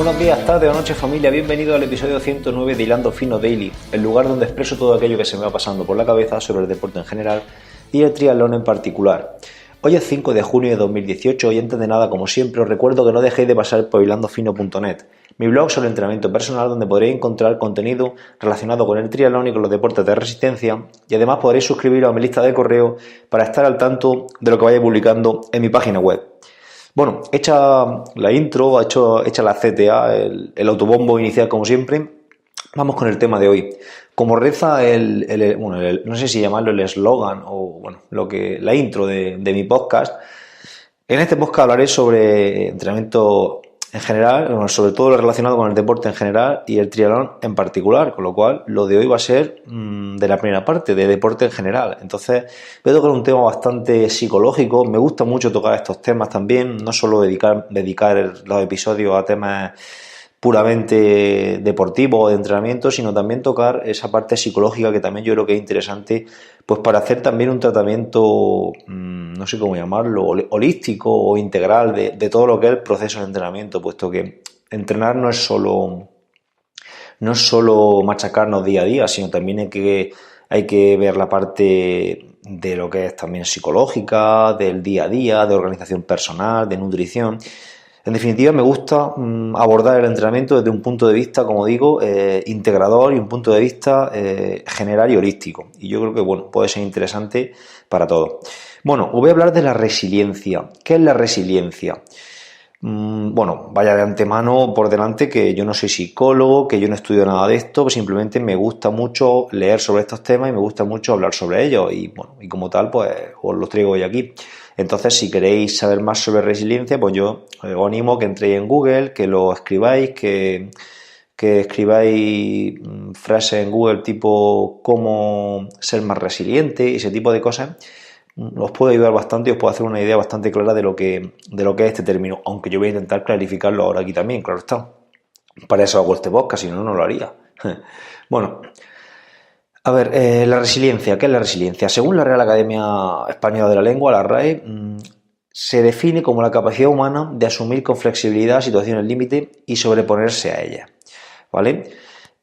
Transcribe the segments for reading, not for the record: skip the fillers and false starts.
Buenos días, tarde o noche familia, bienvenido al episodio 109 de Hilando Fino Daily, el lugar donde expreso todo aquello que se me va pasando por la cabeza sobre el deporte en general y el triatlón en particular. Hoy es 5 de junio de 2018 y antes de nada, como siempre, os recuerdo que no dejéis de pasar por hilandofino.net, mi blog sobre entrenamiento personal donde podréis encontrar contenido relacionado con el triatlón y con los deportes de resistencia y además podréis suscribiros a mi lista de correo para estar al tanto de lo que vaya publicando en mi página web. Bueno, hecha la intro, hecha la CTA, el autobombo inicial como siempre, vamos con el tema de hoy. Como reza no sé si llamarlo el eslogan o bueno, la intro de mi podcast, en este podcast hablaré sobre entrenamiento en general, sobre todo lo relacionado con el deporte en general y el triatlón en particular, con lo cual lo de hoy va a ser de la primera parte, de deporte en general. Entonces voy a tocar un tema bastante psicológico, me gusta mucho tocar estos temas también, no solo dedicar los episodios a temas puramente deportivo o de entrenamiento, sino también tocar esa parte psicológica que también yo creo que es interesante, pues para hacer también un tratamiento, no sé cómo llamarlo, holístico o integral de todo lo que es el proceso de entrenamiento, puesto que entrenar no es solo machacarnos día a día, sino también hay que ver la parte de lo que es también psicológica, del día a día, de organización personal, de nutrición. En definitiva, me gusta abordar el entrenamiento desde un punto de vista, como digo, integrador y un punto de vista general y holístico. Y yo creo que bueno, puede ser interesante para todos. Bueno, os voy a hablar de la resiliencia. ¿Qué es la resiliencia? Bueno, vaya de antemano por delante que yo no soy psicólogo, que yo no estudio nada de esto, pues simplemente me gusta mucho leer sobre estos temas y me gusta mucho hablar sobre ellos y bueno, y como tal pues os los traigo hoy aquí. Entonces, si queréis saber más sobre resiliencia, pues yo os animo a que entréis en Google, que lo escribáis, que escribáis frases en Google tipo cómo ser más resiliente y ese tipo de cosas. Os puede ayudar bastante y os puedo hacer una idea bastante clara de lo que es este término, aunque yo voy a intentar clarificarlo ahora aquí también, claro está. Para eso hago este podcast, si no, no lo haría. Bueno, a ver, la resiliencia, ¿qué es la resiliencia? Según la Real Academia Española de la Lengua, la RAE, se define como la capacidad humana de asumir con flexibilidad situaciones límite y sobreponerse a ellas, ¿vale?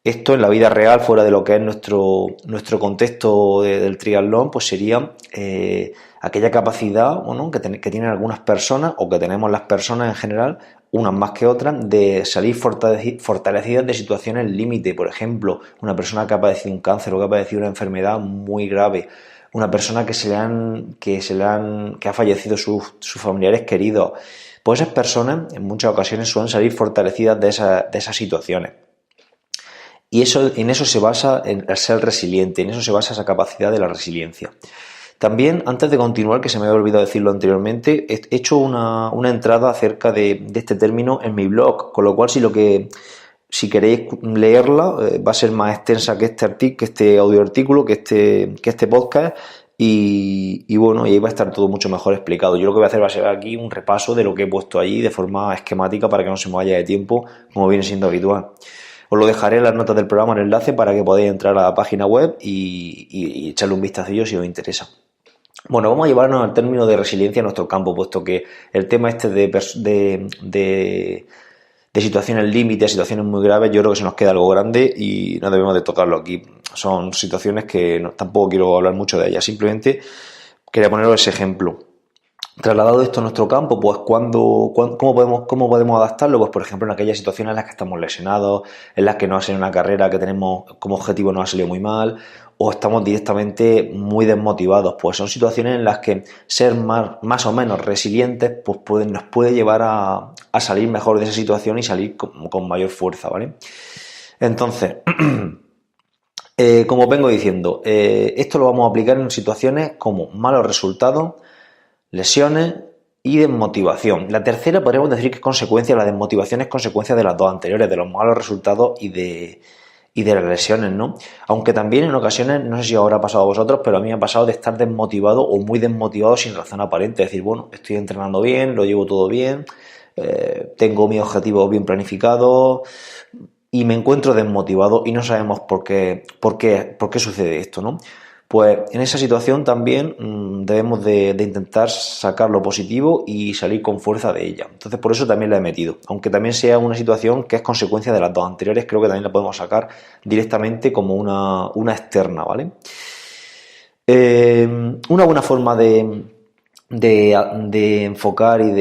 Esto en la vida real, fuera de lo que es nuestro contexto del triatlón, pues sería aquella capacidad, bueno, que tienen algunas personas o que tenemos las personas en general, unas más que otras, de salir fortalecidas de situaciones límite. Por ejemplo, una persona que ha padecido un cáncer o que ha padecido una enfermedad muy grave, una persona que ha fallecido sus familiares queridos, pues esas personas en muchas ocasiones suelen salir fortalecidas de esas situaciones. Y en eso se basa el ser resiliente, en eso se basa esa capacidad de la resiliencia. También, antes de continuar, que se me había olvidado decirlo anteriormente, he hecho una entrada acerca de este término en mi blog, con lo cual si queréis leerla, va a ser más extensa que este audio artículo, que este podcast, y bueno, y ahí va a estar todo mucho mejor explicado. Yo lo que voy a hacer va a ser aquí un repaso de lo que he puesto allí de forma esquemática para que no se me vaya de tiempo, como viene siendo habitual. Os lo dejaré en las notas del programa, en el enlace, para que podáis entrar a la página web y echarle un vistacillo si os interesa. Bueno, vamos a llevarnos al término de resiliencia a nuestro campo, puesto que el tema este de situaciones límites, situaciones muy graves, yo creo que se nos queda algo grande y no debemos de tocarlo aquí. Son situaciones que tampoco quiero hablar mucho de ellas, simplemente quería poneros ese ejemplo. Trasladado esto a nuestro campo, pues ¿cómo podemos adaptarlo? Pues por ejemplo en aquellas situaciones en las que estamos lesionados, en las que no ha salido una carrera que tenemos como objetivo no ha salido muy mal, o estamos directamente muy desmotivados. Pues son situaciones en las que ser más o menos resilientes pues nos puede llevar a salir mejor de esa situación y salir con mayor fuerza, ¿vale? Entonces, como vengo diciendo, esto lo vamos a aplicar en situaciones como malos resultados, lesiones y desmotivación. La tercera podríamos decir que es consecuencia, la desmotivación es consecuencia de las dos anteriores, de los malos resultados y de las lesiones, ¿no? Aunque también en ocasiones, no sé si os habrá pasado a vosotros, pero a mí me ha pasado de estar desmotivado o muy desmotivado sin razón aparente. Es decir, bueno, estoy entrenando bien, lo llevo todo bien, tengo mis objetivos bien planificados y me encuentro desmotivado y no sabemos por qué sucede esto, ¿no? Pues en esa situación también debemos de intentar sacar lo positivo y salir con fuerza de ella. Entonces por eso también la he metido. Aunque también sea una situación que es consecuencia de las dos anteriores, creo que también la podemos sacar directamente como una externa, ¿vale? Una buena forma de enfocar y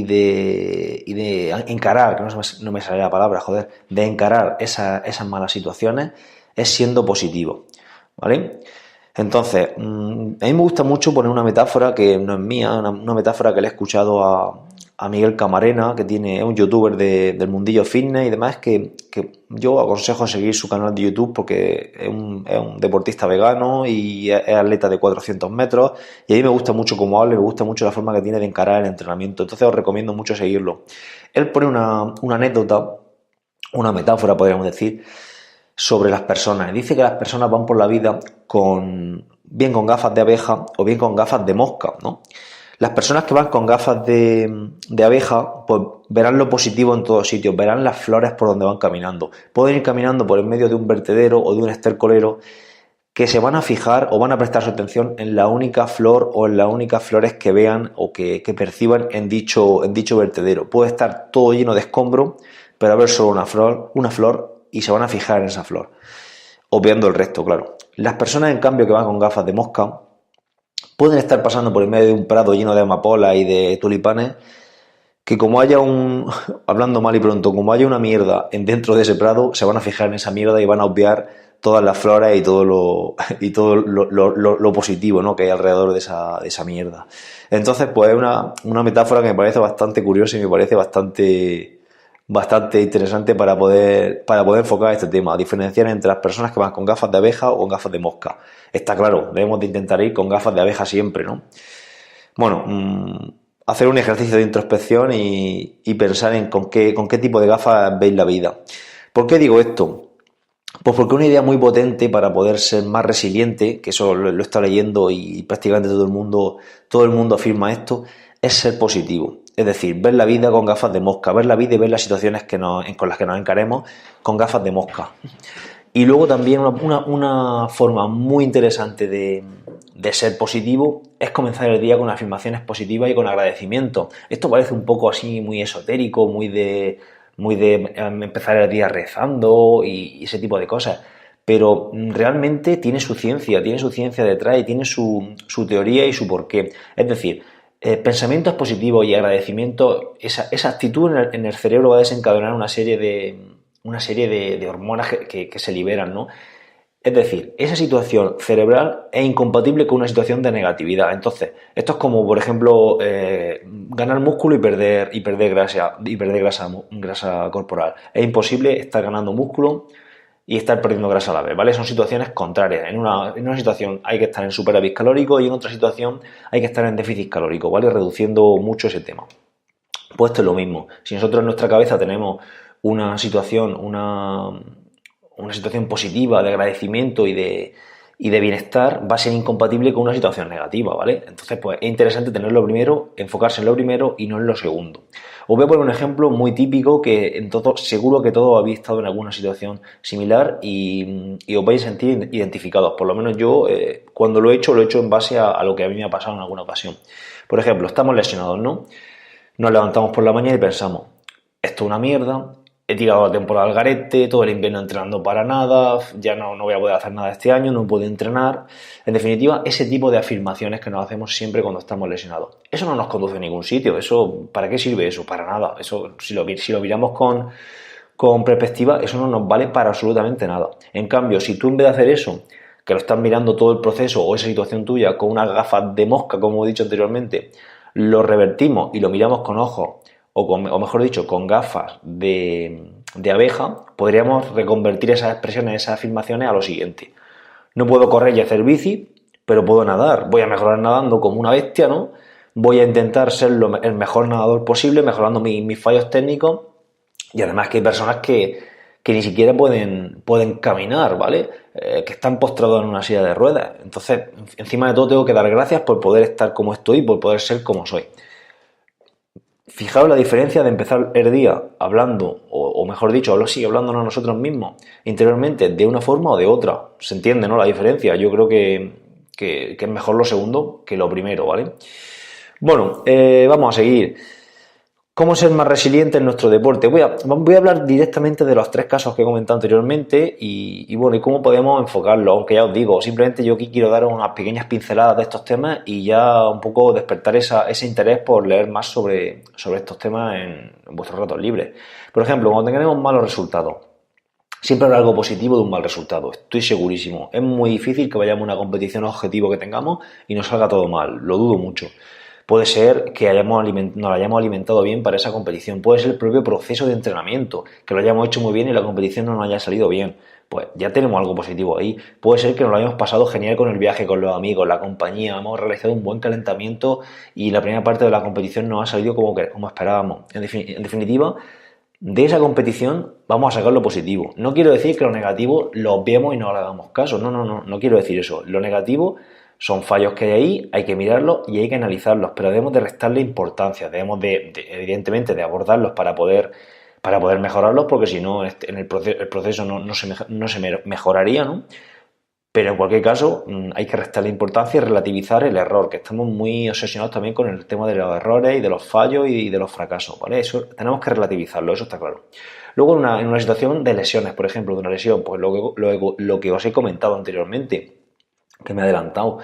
de encarar, que no me sale la palabra, joder, de encarar esas malas situaciones es siendo positivo, ¿vale? Entonces, a mí me gusta mucho poner una metáfora que no es mía, una metáfora que le he escuchado a Miguel Camarena, que es un youtuber del mundillo fitness y demás, que yo aconsejo seguir su canal de YouTube porque es un deportista vegano y es atleta de 400 metros, y a mí me gusta mucho cómo habla y me gusta mucho la forma que tiene de encarar el entrenamiento, entonces os recomiendo mucho seguirlo. Él pone una anécdota, una metáfora podríamos decir, sobre las personas. Dice que las personas van por la vida bien con gafas de abeja o bien con gafas de mosca, ¿no? Las personas que van con gafas de abeja, pues verán lo positivo en todos sitios, verán las flores por donde van caminando. Pueden ir caminando por el medio de un vertedero o de un estercolero que se van a fijar o van a prestar su atención en la única flor o en las únicas flores que vean o que perciban en dicho vertedero. Puede estar todo lleno de escombro, pero haber solo una flor y se van a fijar en esa flor, obviando el resto, claro. Las personas, en cambio, que van con gafas de mosca, pueden estar pasando por el medio de un prado lleno de amapolas y de tulipanes, que como haya hablando mal y pronto, como haya una mierda dentro de ese prado, se van a fijar en esa mierda y van a obviar todas las flores y todo lo positivo, ¿no?, que hay alrededor de esa mierda. Entonces, pues es una metáfora que me parece bastante curiosa y me parece bastante interesante para poder enfocar este tema, diferenciar entre las personas que van con gafas de abeja o con gafas de mosca. Está claro, debemos de intentar ir con gafas de abeja siempre, ¿no? Bueno, hacer un ejercicio de introspección y pensar en con qué tipo de gafas veis la vida. ¿Por qué digo esto? Pues porque una idea muy potente para poder ser más resiliente, que eso lo he estado leyendo y prácticamente todo el mundo afirma esto, es ser positivo. Es decir, ver la vida con gafas de mosca, ver la vida y ver las situaciones con las que nos encaremos con gafas de mosca. Y luego también una forma muy interesante de ser positivo es comenzar el día con afirmaciones positivas y con agradecimiento. Esto parece un poco así muy esotérico, muy de empezar el día rezando y ese tipo de cosas. Pero realmente tiene su ciencia detrás y tiene su teoría y su porqué. Es decir, pensamientos positivos y agradecimiento, esa actitud en el cerebro va a desencadenar una serie de hormonas que se liberan, ¿no? Es decir, esa situación cerebral es incompatible con una situación de negatividad. Entonces, esto es como, por ejemplo, ganar músculo y perder grasa corporal. Es imposible estar ganando músculo y estar perdiendo grasa a la vez, ¿vale? Son situaciones contrarias. En una situación hay que estar en superávit calórico y en otra situación hay que estar en déficit calórico, ¿vale? Reduciendo mucho ese tema. Pues esto es lo mismo. Si nosotros en nuestra cabeza tenemos una situación positiva de agradecimiento y de bienestar, va a ser incompatible con una situación negativa, ¿vale? Entonces, pues es interesante tenerlo primero, enfocarse en lo primero y no en lo segundo. Os voy a poner un ejemplo muy típico que seguro que todos habéis estado en alguna situación similar y os vais a sentir identificados. Por lo menos yo, cuando lo he hecho en base a lo que a mí me ha pasado en alguna ocasión. Por ejemplo, estamos lesionados, ¿no? Nos levantamos por la mañana y pensamos, esto es una mierda, he tirado la temporada al garete, todo el invierno entrenando para nada, ya no voy a poder hacer nada este año, no puedo entrenar. En definitiva, ese tipo de afirmaciones que nos hacemos siempre cuando estamos lesionados. Eso no nos conduce a ningún sitio. ¿Para qué sirve eso? Para nada. Eso, si lo miramos con perspectiva, eso no nos vale para absolutamente nada. En cambio, si tú en vez de hacer eso, que lo estás mirando todo el proceso o esa situación tuya con unas gafas de mosca, como he dicho anteriormente, lo revertimos y lo miramos con ojos o mejor dicho, con gafas de abeja, podríamos reconvertir esas expresiones, esas afirmaciones a lo siguiente. No puedo correr y hacer bici, pero puedo nadar. Voy a mejorar nadando como una bestia, ¿no? Voy a intentar ser el mejor nadador posible, mejorando mis fallos técnicos. Y además que hay personas que ni siquiera pueden caminar, ¿vale? Que están postrados en una silla de ruedas. Entonces, encima de todo, tengo que dar gracias por poder estar como estoy y por poder ser como soy. Fijaos la diferencia de empezar el día hablando, o mejor dicho, hablándonos nosotros mismos interiormente de una forma o de otra. Se entiende, ¿no? La diferencia. Yo creo que es mejor lo segundo que lo primero, ¿vale? Bueno, vamos a seguir. ¿Cómo ser más resiliente en nuestro deporte? Voy a hablar directamente de los 3 casos que he comentado anteriormente y bueno, y cómo podemos enfocarlo, aunque ya os digo, simplemente yo aquí quiero dar unas pequeñas pinceladas de estos temas y ya un poco despertar ese interés por leer más sobre estos temas en vuestros ratos libres. Por ejemplo, cuando tengamos malos resultados, siempre habrá algo positivo de un mal resultado, estoy segurísimo. Es muy difícil que vayamos a una competición objetivo que tengamos y nos salga todo mal, lo dudo mucho. Puede ser que nos lo hayamos alimentado bien para esa competición. Puede ser el propio proceso de entrenamiento, que lo hayamos hecho muy bien y la competición no nos haya salido bien. Pues ya tenemos algo positivo ahí. Puede ser que nos lo hayamos pasado genial con el viaje, con los amigos, la compañía. Hemos realizado un buen calentamiento y la primera parte de la competición nos ha salido como esperábamos. En definitiva, de esa competición vamos a sacar lo positivo. No quiero decir que lo negativo lo obviemos y no le hagamos caso. No quiero decir eso. Lo negativo son fallos que hay ahí, hay que mirarlos y hay que analizarlos, pero debemos de restarle importancia, debemos evidentemente de abordarlos para poder mejorarlos, porque si no el proceso no se mejoraría, ¿no? Pero en cualquier caso hay que restarle importancia y relativizar el error, que estamos muy obsesionados también con el tema de los errores y de los fallos y de los fracasos, ¿vale? Eso tenemos que relativizarlo, eso está claro. Luego en una situación de lesiones, por ejemplo, de una lesión, pues lo que os he comentado anteriormente, que me he adelantado,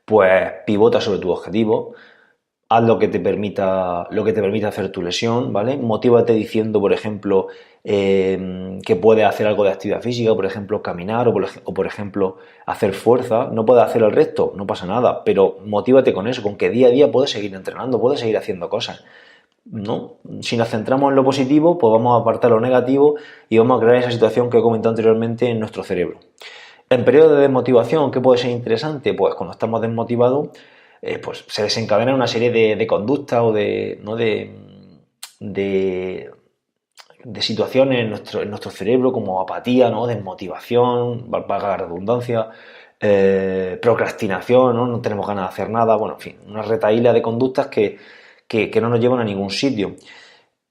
pues pivota sobre tu objetivo, haz lo que te permita hacer tu lesión, ¿vale? Motívate diciendo, por ejemplo, que puedes hacer algo de actividad física, por ejemplo, caminar o por ejemplo, hacer fuerza. No puedes hacer el resto, no pasa nada, pero motívate con eso, con que día a día puedes seguir entrenando, puedes seguir haciendo cosas, ¿no? Si nos centramos en lo positivo, pues vamos a apartar lo negativo y vamos a crear esa situación que he comentado anteriormente en nuestro cerebro. En periodo de desmotivación, ¿qué puede ser interesante? Pues cuando estamos desmotivados, pues se desencadena una serie de conductas o de situaciones en nuestro cerebro, como apatía, ¿no? Desmotivación, valga la redundancia, procrastinación, ¿no? No tenemos ganas de hacer nada, bueno, en fin, una retahíla de conductas que no nos llevan a ningún sitio.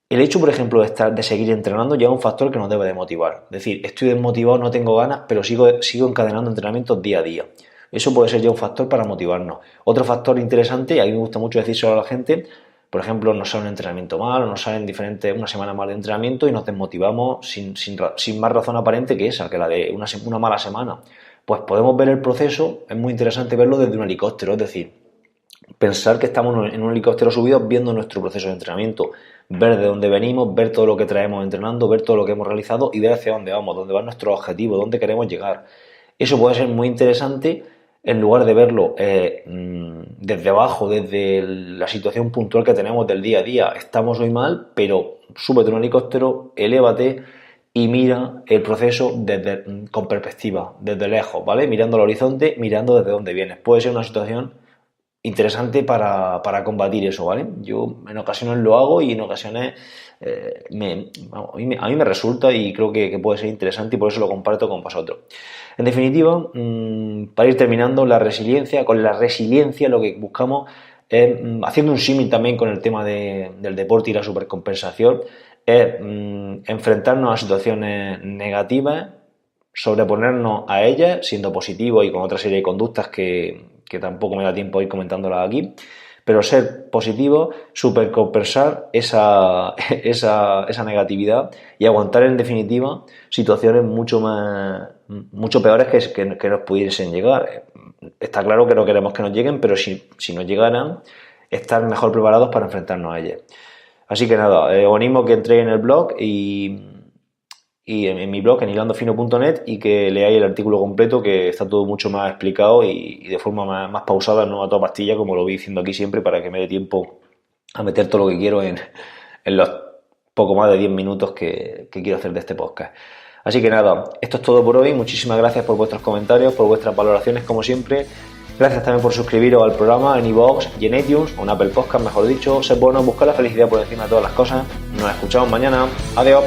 El hecho, por ejemplo, de seguir entrenando ya es un factor que nos debe de motivar. Es decir, estoy desmotivado, no tengo ganas, pero sigo encadenando entrenamientos día a día. Eso puede ser ya un factor para motivarnos. Otro factor interesante, y a mí me gusta mucho decírselo a la gente, por ejemplo, nos sale un entrenamiento mal, o nos salen una semana mal de entrenamiento y nos desmotivamos sin más razón aparente que esa, que la de una mala semana. Pues podemos ver el proceso, es muy interesante verlo desde un helicóptero, es decir, pensar que estamos en un helicóptero subido viendo nuestro proceso de entrenamiento, ver de dónde venimos, ver todo lo que traemos entrenando, ver todo lo que hemos realizado y ver hacia dónde vamos, dónde va nuestro objetivo, dónde queremos llegar. Eso puede ser muy interesante en lugar de verlo desde abajo, desde la situación puntual que tenemos del día a día. Estamos hoy mal, pero súbete en un helicóptero, elévate y mira el proceso con perspectiva, desde lejos, ¿vale? Mirando al horizonte, mirando desde dónde vienes. Puede ser una situación interesante para combatir eso, ¿vale? Yo en ocasiones lo hago y en ocasiones a mí me resulta y creo que puede ser interesante y por eso lo comparto con vosotros. En definitiva, para ir terminando, con la resiliencia lo que buscamos es, haciendo un símil también con el tema del deporte y la supercompensación, es enfrentarnos a situaciones negativas, sobreponernos a ellas, siendo positivos y con otra serie de conductas que tampoco me da tiempo a ir comentándolas aquí, pero ser positivo, supercompensar esa negatividad y aguantar en definitiva situaciones mucho peores que nos pudiesen llegar. Está claro que no queremos que nos lleguen, pero si nos llegaran, estar mejor preparados para enfrentarnos a ellas. Así que nada, os animo a que entréis en el blog y en mi blog en hilandofino.net y que leáis el artículo completo, que está todo mucho más explicado y de forma más pausada, no a toda pastilla como lo voy diciendo aquí siempre, para que me dé tiempo a meter todo lo que quiero en los poco más de 10 minutos que quiero hacer de este podcast. Así que nada, esto es todo por hoy. Muchísimas gracias por vuestros comentarios, por vuestras valoraciones como siempre. Gracias también por suscribiros al programa en iVoox y en iTunes, o en Apple Podcast mejor dicho. Sed bueno, buscar la felicidad por encima de todas las cosas. Nos escuchamos mañana. Adiós.